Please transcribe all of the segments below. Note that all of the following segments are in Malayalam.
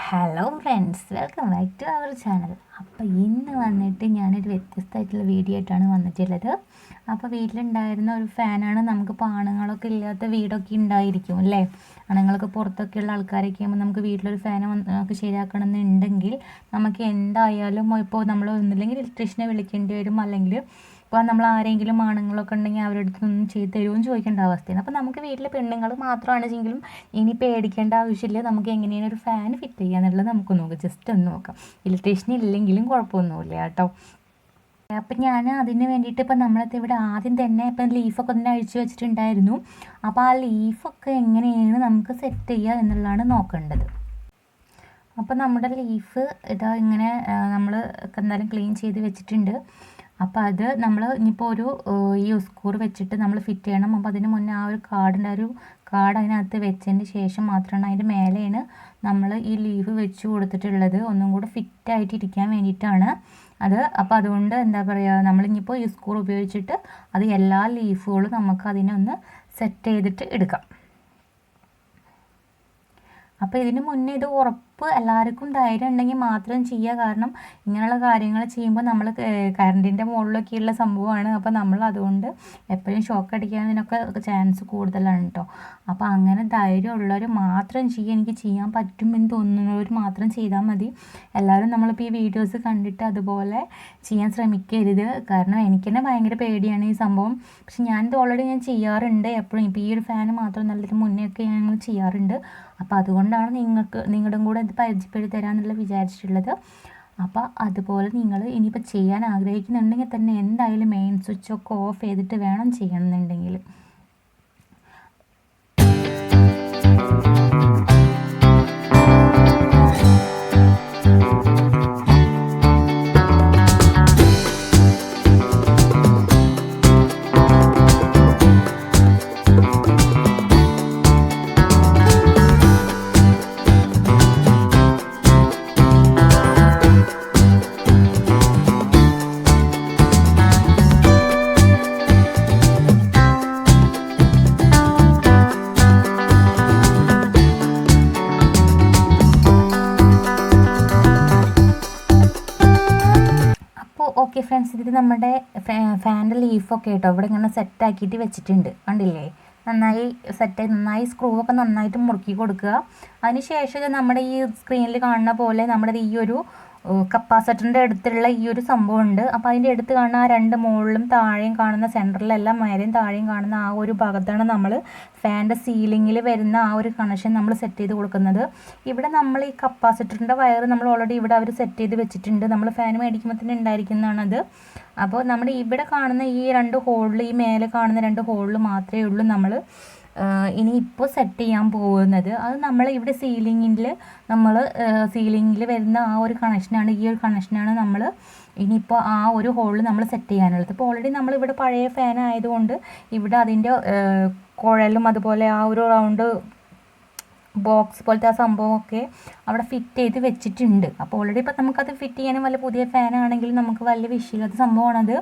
Hello friends, welcome back to our channel. അപ്പോൾ ഇന്ന് വന്നിട്ട് ഞാനൊരു വ്യത്യസ്തമായിട്ടുള്ള വീഡിയോ ആയിട്ടാണ് വന്നിട്ടുള്ളത്. അപ്പോൾ വീട്ടിലുണ്ടായിരുന്ന ഒരു ഫാനാണ്. നമുക്കിപ്പോൾ ആണുങ്ങളൊക്കെ ഇല്ലാത്ത വീടൊക്കെ ഉണ്ടായിരിക്കും അല്ലേ? ആണുങ്ങളൊക്കെ പുറത്തൊക്കെയുള്ള ആൾക്കാരൊക്കെ ആകുമ്പോൾ നമുക്ക് വീട്ടിലൊരു ഫാൻ നമുക്ക് ശരിയാക്കണം എന്നുണ്ടെങ്കിൽ നമുക്ക് എന്തായാലും ഇപ്പോൾ നമ്മൾ ഒന്നില്ലെങ്കിൽ ഇലക്ട്രീഷ്യനെ വിളിക്കേണ്ടി വരും, അല്ലെങ്കിൽ ഇപ്പോൾ നമ്മൾ ആരെങ്കിലും ആണുങ്ങളൊക്കെ ഉണ്ടെങ്കിൽ അവരുടെ അടുത്തൊന്നും ചെയ്ത് തരുമെന്ന് ചോദിക്കേണ്ട അവസ്ഥയാണ്. അപ്പോൾ നമുക്ക് വീട്ടിൽ പെണ്ണുങ്ങൾ മാത്രമാണെങ്കിലും ഇനി പേടിക്കേണ്ട ആവശ്യമില്ല. നമുക്ക് എങ്ങനെയാണ് ഒരു ഫാൻ ഫിറ്റ് ചെയ്യുക എന്നുള്ളത് നമുക്ക് നോക്കാം, ജസ്റ്റ് ഒന്ന് നോക്കാം. ഇലക്ട്രീഷ്യൻ ഇല്ലെങ്കിലും കുഴപ്പമൊന്നുമില്ല കേട്ടോ. അപ്പം ഞാൻ അതിന് വേണ്ടിയിട്ട് ഇപ്പം നമ്മളത് ഇവിടെ ആദ്യം തന്നെ ഇപ്പം ലീഫൊക്കെ ഒന്ന് അഴിച്ചു വെച്ചിട്ടുണ്ടായിരുന്നു. അപ്പോൾ ആ ലീഫൊക്കെ എങ്ങനെയാണ് നമുക്ക് സെറ്റ് ചെയ്യുക എന്നുള്ളതാണ് നോക്കേണ്ടത്. അപ്പോൾ നമ്മുടെ ലീഫ് ഇതാ ഇങ്ങനെ നമ്മൾ എന്തായാലും ക്ലീൻ ചെയ്ത് വെച്ചിട്ടുണ്ട്. അപ്പോൾ അത് നമ്മൾ ഇനിയിപ്പോൾ ഈ സ്ക്രൂ വെച്ചിട്ട് നമ്മൾ ഫിറ്റ് ചെയ്യണം. അപ്പോൾ അതിന് മുന്നേ ആ ഒരു കാർഡ് അതിനകത്ത് വെച്ചതിന് ശേഷം മാത്രമാണ് അതിൻ്റെ മേലെയാണ് നമ്മൾ ഈ ലീഫ് വെച്ച് കൊടുത്തിട്ടുള്ളത്. ഒന്നും കൂടെ ഫിറ്റായിട്ട് ഇരിക്കാൻ വേണ്ടിയിട്ടാണ് അത്. അപ്പോൾ അതുകൊണ്ട് എന്താ പറയുക, നമ്മളിനിയിപ്പോൾ ഈ സ്ക്രൂ ഉപയോഗിച്ചിട്ട് അത് എല്ലാ ലീഫുകളും നമുക്ക് അതിനെ ഒന്ന് സെറ്റ് ചെയ്തിട്ട് എടുക്കാം. അപ്പോൾ ഇതിന് മുന്നേ ഇത് ഉറപ്പ് എല്ലാവർക്കും ധൈര്യം ഉണ്ടെങ്കിൽ മാത്രം ചെയ്യുക. കാരണം ഇങ്ങനെയുള്ള കാര്യങ്ങൾ ചെയ്യുമ്പോൾ നമ്മൾ കറണ്ടിൻ്റെ മുകളിലൊക്കെയുള്ള സംഭവമാണ്. അപ്പോൾ നമ്മൾ അതുകൊണ്ട് എപ്പോഴും ഷോക്ക് അടിക്കാനതിനൊക്കെ ചാൻസ് കൂടുതലാണ് കേട്ടോ. അപ്പോൾ അങ്ങനെ ധൈര്യമുള്ളവർ മാത്രം ചെയ്യുക. എനിക്ക് ചെയ്യാൻ പറ്റുമെന്ന് തോന്നുന്നവർ മാത്രം ചെയ്താൽ മതി. എല്ലാവരും നമ്മളിപ്പോൾ ഈ വീഡിയോസ് കണ്ടിട്ട് അതുപോലെ ചെയ്യാൻ ശ്രമിക്കരുത്. കാരണം എനിക്ക് തന്നെ ഭയങ്കര പേടിയാണ് ഈ സംഭവം. പക്ഷെ ഞാനിത് ഓൾറെഡി ഞാൻ ചെയ്യാറുണ്ട് എപ്പോഴും. ഇപ്പോൾ ഈ ഒരു ഫാൻ മാത്രം നല്ലൊരു മുന്നേ ഒക്കെ ഞങ്ങൾ ചെയ്യാറുണ്ട്. അപ്പോൾ അതുകൊണ്ടാണ് നിങ്ങളുടെയും കൂടെ ഇത് പരിചയപ്പെടുത്തി തരാമെന്നുള്ള വിചാരിച്ചിട്ടുള്ളത്. അപ്പോൾ അതുപോലെ നിങ്ങൾ ഇനിയിപ്പോൾ ചെയ്യാൻ ആഗ്രഹിക്കുന്നുണ്ടെങ്കിൽ തന്നെ എന്തായാലും മെയിൻ സ്വിച്ചൊക്കെ ഓഫ് ചെയ്തിട്ട് വേണം ചെയ്യണമെന്നുണ്ടെങ്കിൽ. ഓക്കെ ഫ്രണ്ട്സ്, ഇത് നമ്മുടെ ഫാൻ്റെ ലീഫൊക്കെ കേട്ടോ ഇവിടെ ഇങ്ങനെ സെറ്റാക്കിയിട്ട് വെച്ചിട്ടുണ്ട്. കണ്ടില്ലേ? നന്നായി സെറ്റായി, നന്നായി സ്ക്രൂ ഒക്കെ നന്നായിട്ട് മുറുക്കി കൊടുക്കുക. അതിന് ശേഷം നമ്മുടെ ഈ സ്ക്രീനിൽ കാണുന്ന പോലെ നമ്മുടെ ഈ ഒരു കപ്പാസിറ്ററിൻ്റെ അടുത്തുള്ള ഈ ഒരു സംഭവം ഉണ്ട്. അപ്പോൾ അതിൻ്റെ അടുത്ത് കാണുന്ന ആ രണ്ട് മുകളിലും താഴെയും കാണുന്ന സെൻറ്ററിലെല്ലാം മേലെയും താഴെയും കാണുന്ന ആ ഒരു ഭാഗത്താണ് നമ്മൾ ഫാൻ്റെ സീലിങ്ങിൽ വരുന്ന ആ ഒരു കണക്ഷൻ നമ്മൾ സെറ്റ് ചെയ്ത് കൊടുക്കുന്നത്. ഇവിടെ നമ്മൾ ഈ കപ്പാസിറ്ററിൻ്റെ വയർ നമ്മൾ ഓൾറെഡി ഇവിടെ അവർ സെറ്റ് ചെയ്ത് വെച്ചിട്ടുണ്ട്. നമ്മൾ ഫാൻ മേടിക്കുമ്പോൾ തന്നെ ഉണ്ടായിരിക്കുന്നതാണത്. അപ്പോൾ നമ്മുടെ ഇവിടെ കാണുന്ന ഈ രണ്ട് ഹോളിൽ, ഈ മേലെ കാണുന്ന രണ്ട് ഹോളിൽ മാത്രമേ ഉള്ളൂ നമ്മൾ ഇനി ഇപ്പോൾ സെറ്റ് ചെയ്യാൻ പോകുന്നത്. അത് നമ്മൾ ഇവിടെ സീലിങ്ങിൽ വരുന്ന ആ ഒരു കണക്ഷനാണ്, ഈ ഒരു കണക്ഷനാണ് നമ്മൾ ഇനിയിപ്പോൾ ആ ഒരു ഹോളിൽ നമ്മൾ സെറ്റ് ചെയ്യാനുള്ളത്. ഇപ്പോൾ ഓൾറെഡി നമ്മളിവിടെ പഴയ ഫാൻ ആയതുകൊണ്ട് ഇവിടെ അതിൻ്റെ കുഴലും അതുപോലെ ആ ഒരു റൗണ്ട് ബോക്സ് പോലത്തെ ആ സംഭവമൊക്കെ അവിടെ ഫിറ്റ് ചെയ്ത് വെച്ചിട്ടുണ്ട്. അപ്പോൾ ഓൾറെഡി ഇപ്പോൾ നമുക്കത് ഫിറ്റ് ചെയ്യാനും വല്ല പുതിയ ഫാനാണെങ്കിൽ നമുക്ക് വലിയ വിഷയമില്ലാത്ത സംഭവമാണത്.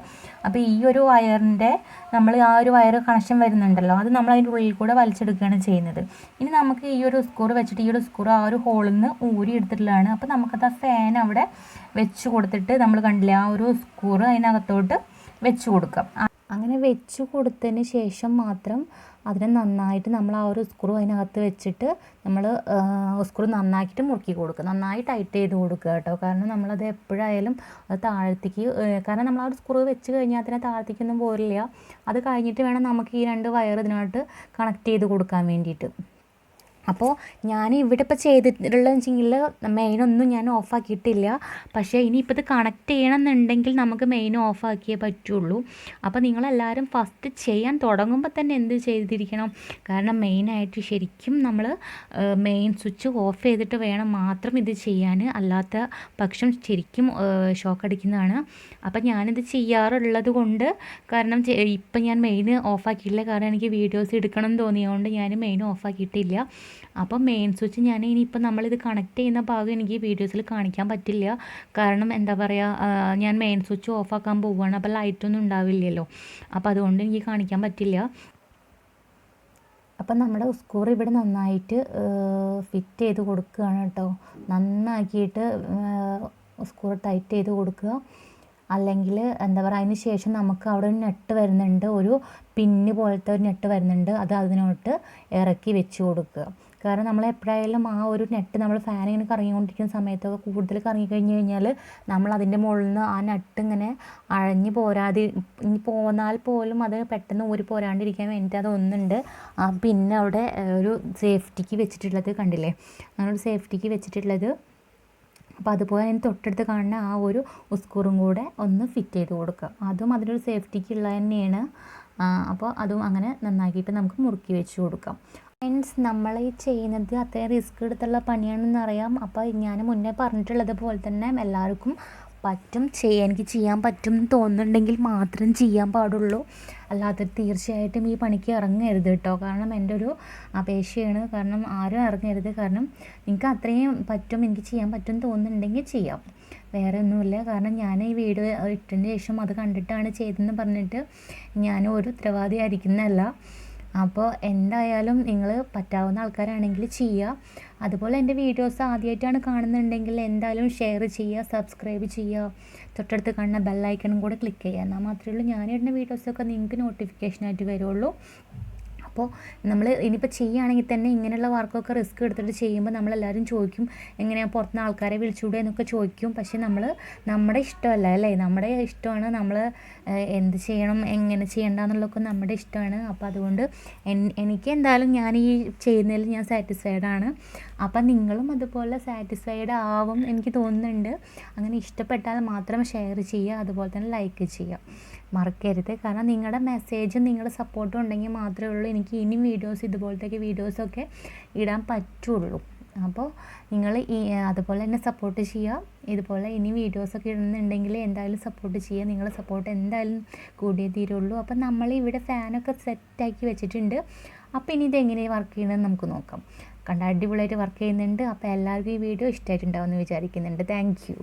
അപ്പോൾ ഈ ഒരു വയറിൻ്റെ നമ്മൾ ആ ഒരു വയർ കണക്ഷൻ വരുന്നുണ്ടല്ലോ, അത് നമ്മൾ അതിൻ്റെ ഉള്ളിൽ കൂടെ വലിച്ചെടുക്കുകയാണ് ചെയ്യുന്നത്. ഇനി നമുക്ക് ഈ ഒരു സ്ക്രൂ വെച്ചിട്ട് ഈ ഒരു സ്ക്രൂ ആ ഒരു ഹോളിൽ നിന്ന് ഊരി എടുത്തിട്ടുള്ളതാണ്. അപ്പോൾ നമുക്കത് ആ ഫാൻ അവിടെ വെച്ച് കൊടുത്തിട്ട് നമ്മൾ കണ്ടില്ലേ ആ ഒരു സ്ക്രൂ അതിനകത്തോട്ട് വെച്ച് കൊടുക്കാം. അങ്ങനെ വെച്ച് കൊടുത്തതിന് ശേഷം മാത്രം അതിനെ നന്നായിട്ട് നമ്മൾ ആ ഒരു സ്ക്രൂ അതിനകത്ത് വെച്ചിട്ട് നമ്മൾ സ്ക്രൂ നന്നാക്കിയിട്ട് മുറുക്കി കൊടുക്കുക, നന്നായി ടൈറ്റ് ചെയ്ത് കൊടുക്കുക കേട്ടോ. കാരണം നമ്മളത് എപ്പോഴായാലും അത് താഴത്തേക്ക്, കാരണം നമ്മൾ ആ ഒരു സ്ക്രൂ വെച്ച് കഴിഞ്ഞാൽ അതിനെ താഴത്തേക്കൊന്നും പോരില്ല. അത് കഴിഞ്ഞിട്ട് വേണം നമുക്ക് ഈ രണ്ട് വയർ ഇതിനകത്ത് കണക്ട് ചെയ്ത് കൊടുക്കാൻ വേണ്ടിയിട്ട്. അപ്പോൾ ഞാൻ ഇവിടെ ഇപ്പോൾ ചെയ്തിട്ടുള്ളതെന്ന് വെച്ചെങ്കിൽ മെയിനൊന്നും ഞാൻ ഓഫാക്കിയിട്ടില്ല. പക്ഷേ ഇനിയിപ്പോൾ ഇത് കണക്ട് ചെയ്യണമെന്നുണ്ടെങ്കിൽ നമുക്ക് മെയിൻ ഓഫാക്കിയേ പറ്റുള്ളൂ. അപ്പോൾ നിങ്ങളെല്ലാവരും ഫസ്റ്റ് ചെയ്യാൻ തുടങ്ങുമ്പോൾ തന്നെ എന്ത് ചെയ്തിരിക്കണം, കാരണം മെയിനായിട്ട് ശരിക്കും നമ്മൾ മെയിൻ സ്വിച്ച് ഓഫ് ചെയ്തിട്ട് വേണം മാത്രം ഇത് ചെയ്യാൻ. അല്ലാത്ത പക്ഷം ശരിക്കും ഷോക്ക് അടിക്കുന്നതാണ്. അപ്പം ഞാനിത് ചെയ്യാറുള്ളത് കൊണ്ട്, കാരണം ഇപ്പം ഞാൻ മെയിൻ ഓഫാക്കിയിട്ടില്ല, കാരണം എനിക്ക് വീഡിയോസ് എടുക്കണം എന്ന് തോന്നിയതുകൊണ്ട് ഞാൻ മെയിൻ ഓഫാക്കിയിട്ടില്ല. അപ്പം മെയിൻ സ്വിച്ച് ഞാൻ ഇനിയിപ്പോൾ നമ്മളിത് കണക്ട് ചെയ്യുന്ന ഭാഗം എനിക്ക് വീഡിയോസിൽ കാണിക്കാൻ പറ്റില്ല. കാരണം എന്താ പറയുക, ഞാൻ മെയിൻ സ്വിച്ച് ഓഫാക്കാൻ പോവുകയാണ്. അപ്പോൾ ലൈറ്റൊന്നും ഉണ്ടാവില്ലല്ലോ. അപ്പോൾ അതുകൊണ്ട് എനിക്ക് കാണിക്കാൻ പറ്റില്ല. അപ്പം നമ്മുടെ സ്കൂർ ഇവിടെ നന്നായിട്ട് ഫിറ്റ് ചെയ്ത് കൊടുക്കുകയാണ് കേട്ടോ. നന്നാക്കിയിട്ട് സ്കൂർ ടൈറ്റ് ചെയ്ത് കൊടുക്കുക. അല്ലെങ്കിൽ എന്താ പറയുക, അതിന് ശേഷം നമുക്ക് അവിടെ ഒരു നെട്ട് വരുന്നുണ്ട്, ഒരു പിന്ന് പോലത്തെ ഒരു നെട്ട് വരുന്നുണ്ട്. അത് അതിനോട്ട് ഇറക്കി വെച്ച് കൊടുക്കുക. കാരണം നമ്മൾ എപ്പോഴായാലും ആ ഒരു നെട്ട് നമ്മൾ ഫാൻ ഇങ്ങനെ കറങ്ങിക്കൊണ്ടിരിക്കുന്ന സമയത്തൊക്കെ കൂടുതൽ കറങ്ങി കഴിഞ്ഞ് കഴിഞ്ഞാൽ നമ്മൾ അതിൻ്റെ മുകളിൽ നിന്ന് ആ നട്ട് ഇങ്ങനെ അഴഞ്ഞ് പോരാതെ, ഇനി പോന്നാൽ പോലും അത് പെട്ടെന്ന് ഊരി പോരാണ്ടിരിക്കാൻ വേണ്ടിയിട്ട് അതൊന്നുണ്ട്. പിന്നെ അവിടെ ഒരു സേഫ്റ്റിക്ക് വെച്ചിട്ടുള്ളത് കണ്ടില്ലേ, അങ്ങനെ ഒരു സേഫ്റ്റിക്ക് വെച്ചിട്ടുള്ളത്. അപ്പോൾ അതുപോലെ അതിന് തൊട്ടടുത്ത് കാണുന്ന ആ ഒരു സ്ക്രൂവും കൂടെ ഒന്ന് ഫിറ്റ് ചെയ്ത് കൊടുക്കുക. അതും അതിനൊരു സേഫ്റ്റിക്ക് ഉള്ളത് തന്നെയാണ്. അപ്പോൾ അതും അങ്ങനെ നന്നാക്കിയിട്ട് നമുക്ക് മുറുക്കി വെച്ച് കൊടുക്കാം. മീൻസ് നമ്മൾ ഈ ചെയ്യുന്നത് അത്രയും റിസ്ക് എടുത്തുള്ള പണിയാണെന്ന് അറിയാം. അപ്പോൾ ഞാൻ മുന്നേ പറഞ്ഞിട്ടുള്ളത് പോലെ തന്നെ എല്ലാവർക്കും പറ്റും, എനിക്ക് ചെയ്യാൻ പറ്റും എന്ന് തോന്നുന്നുണ്ടെങ്കിൽ മാത്രം ചെയ്യാൻ പാടുള്ളൂ. അല്ലാതെ തീർച്ചയായിട്ടും ഈ പണിക്ക് ഇറങ്ങരുത് കേട്ടോ. കാരണം എൻ്റെ ഒരു അപേക്ഷയാണ്. കാരണം ആരും ഇറങ്ങരുത്. കാരണം നിങ്ങൾക്ക് അത്രയും പറ്റും, എനിക്ക് ചെയ്യാൻ പറ്റും എന്ന് തോന്നുന്നുണ്ടെങ്കിൽ ചെയ്യാം, വേറെ ഒന്നുമില്ല. കാരണം ഞാൻ ഈ വീഡിയോ ഇട്ടതിന് ശേഷം അത് കണ്ടിട്ടാണ് ചെയ്തതെന്ന് പറഞ്ഞിട്ട് ഞാൻ ഒരു ഉത്തരവാദിയായിരിക്കുന്നതല്ല. അപ്പോൾ എന്തായാലും നിങ്ങൾ പറ്റാവുന്ന ആൾക്കാരാണെങ്കിൽ ചെയ്യുക. അതുപോലെ എൻ്റെ വീഡിയോസ് ആദ്യമായിട്ടാണ് കാണുന്നുണ്ടെങ്കിൽ എന്തായാലും ഷെയർ ചെയ്യുക, സബ്സ്ക്രൈബ് ചെയ്യുക, തൊട്ടടുത്ത് കാണുന്ന ബെല്ലൈക്കണും കൂടെ ക്ലിക്ക് ചെയ്യുക. എന്നാൽ മാത്രമേ ഉള്ളൂ ഞാനിടുന്ന വീഡിയോസൊക്കെ നിങ്ങൾക്ക് നോട്ടിഫിക്കേഷനായിട്ട് വരുള്ളൂ. അപ്പോൾ നമ്മൾ ഇനിയിപ്പോൾ ചെയ്യുകയാണെങ്കിൽ തന്നെ ഇങ്ങനെയുള്ള വർക്കൊക്കെ റിസ്ക് എടുത്തിട്ട് ചെയ്യുമ്പോൾ നമ്മളെല്ലാവരും ചോദിക്കും, എങ്ങനെയാണ് പുറത്തുനിന്ന് ആൾക്കാരെ വിളിച്ചുകൂടെ എന്നൊക്കെ ചോദിക്കും. പക്ഷേ നമ്മുടെ ഇഷ്ടമല്ല അല്ലേ, നമ്മുടെ ഇഷ്ടമാണ്. നമ്മൾ എന്ത് ചെയ്യണം എങ്ങനെ ചെയ്യേണ്ടതെന്നുള്ളതൊക്കെ നമ്മുടെ ഇഷ്ടമാണ്. അപ്പോൾ അതുകൊണ്ട് എനിക്ക് എന്തായാലും ഞാൻ ഈ ചെയ്യുന്നതിൽ ഞാൻ സാറ്റിസ്ഫൈഡ് ആണ്. അപ്പം നിങ്ങളും അതുപോലെ സാറ്റിസ്ഫൈഡ് ആവും എനിക്ക് തോന്നുന്നുണ്ട്. അങ്ങനെ ഇഷ്ടപ്പെട്ടാൽ മാത്രം ഷെയർ ചെയ്യുക, അതുപോലെ തന്നെ ലൈക്ക് ചെയ്യുക മറക്കരുത്. കാരണം നിങ്ങളുടെ മെസ്സേജും നിങ്ങളുടെ സപ്പോർട്ടും ഉണ്ടെങ്കിൽ മാത്രമേ ഉള്ളൂ എനിക്ക് ഇനി ഇതുപോലത്തെ വീഡിയോസൊക്കെ ഇടാൻ പറ്റുള്ളൂ. അപ്പോൾ നിങ്ങൾ അതുപോലെ തന്നെ സപ്പോർട്ട് ചെയ്യുക. ഇതുപോലെ ഇനി വീഡിയോസൊക്കെ ഇടുന്നുണ്ടെങ്കിൽ എന്തായാലും സപ്പോർട്ട് ചെയ്യുക. നിങ്ങളുടെ സപ്പോർട്ട് എന്തായാലും കൂടിയേ തീരുള്ളൂ. അപ്പം നമ്മളിവിടെ ഫാനൊക്കെ സെറ്റാക്കി വെച്ചിട്ടുണ്ട്. അപ്പോൾ ഇനി ഇതെങ്ങനെ വർക്ക് ചെയ്യണമെന്ന് നമുക്ക് നോക്കാം. അടിപൊളിയായിട്ട് വർക്ക് ചെയ്യുന്നുണ്ട്. അപ്പോൾ എല്ലാവർക്കും ഈ വീഡിയോ ഇഷ്ടമായിട്ടുണ്ടാവുമെന്ന് വിചാരിക്കുന്നുണ്ട്. Thank you.